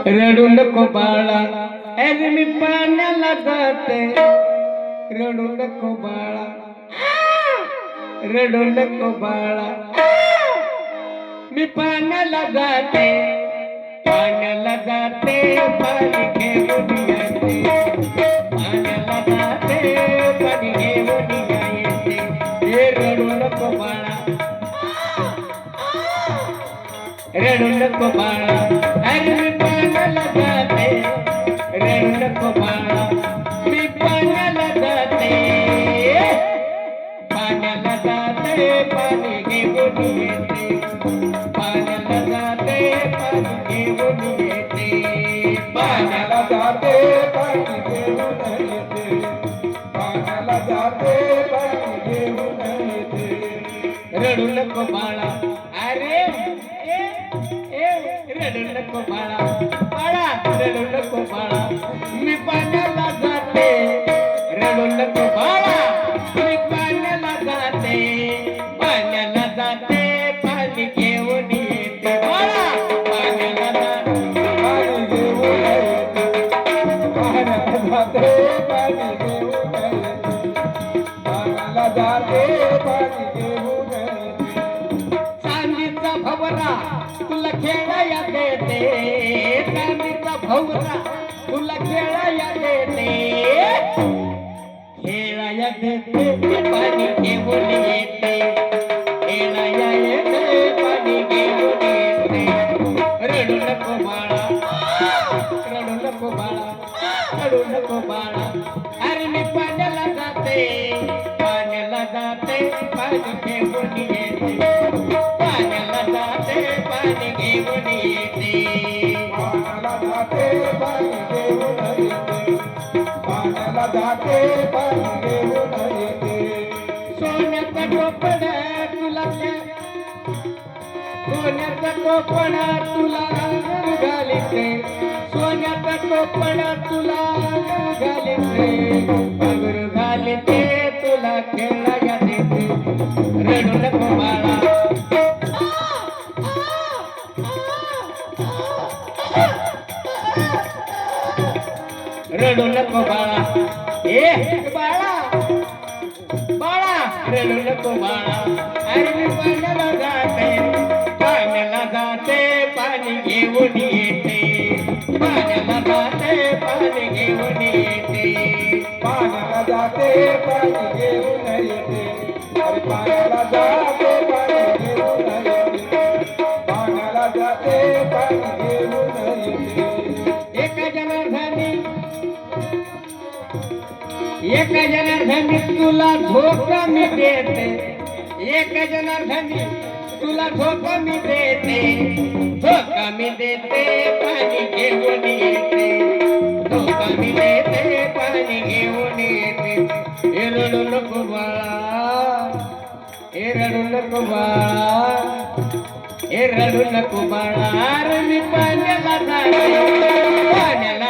रडू नको बाळा अरे मी पाण्याला जाते रडू नको बाळा रडू नको बाळा मी पाण्याला जाते पाण्याला जाते पाणी घेऊन येते पाण्याला जाते पाणी घेऊन येते हे रडू नको बाळा रडू नको बाळा अरे मी पाण्याला जाते रडू नको बाळा मी पाण्याला जाते पाण्याला जाते पाणी घेऊन येते पाण्याला जाते पाणी घेऊन येते पाण्याला जाते पाणी घेऊन येते पाण्याला जाते पाणी घेऊन येते रडू नको बाळा अरे रडू नको बाळा बाळा रडू नको बाळा मी पाण्याला जाते रडू नको बाळा मी पाण्याला जाते पाण्याला जाते पाणी घेऊन येते बाळा पाण्याला जाते पाणी घेऊन येते पाण्याला जाते पाणी घेऊन येते पाण्याला जाते पाणी घेऊन येते चांदीचा भवरा तुला खेळाया देते चांदीचा भवरा तुला खेळाया देते खेळाया देते पाणी घेऊन येते खेळाया येते पाणी घेऊन येते रडू नको बाळा रडू नको बाळा रडू नको बाळा अरे मी पाण्याला जाते पाण्याला जाते पाणी घेऊन येते पाण्याला जाते पाणी घेऊन येते पाण्याला जाते पाणी घेऊन येते पाण्याला जाते पाणी घेऊन येते सोन्याचा टोपडा तुला सोन्याचा टोपडा तुला घालिते सोन्याचा टोपडा तुला घालिते पगड घालिते तुला खेळाया देते रडू नको बाळा रडू नको बाळा ए बाळा बाळा रडू नको बाळा अरे मी पाण्याला जाते पाण्याला जाते पाणी घेऊन येते पाण्याला जाते पाणी घेऊन येते पाण्याला जाते पाणी घेऊन येते अरे पाण्याला जाते पाणी घेऊन येते पाण्याला जाते पाणी घेऊन येते एका जनार्दनी तुला धोका मी देते एका जनार्दनी तुला धोका मी देते धोका मी देते पाणी घेऊन येते धोका मी देते पाणी घेऊन येते हे रडू नको बाळा हे रडू नको बाळा हे रडू नको बाळा अरे मी पाण्याला जाते पाण्याला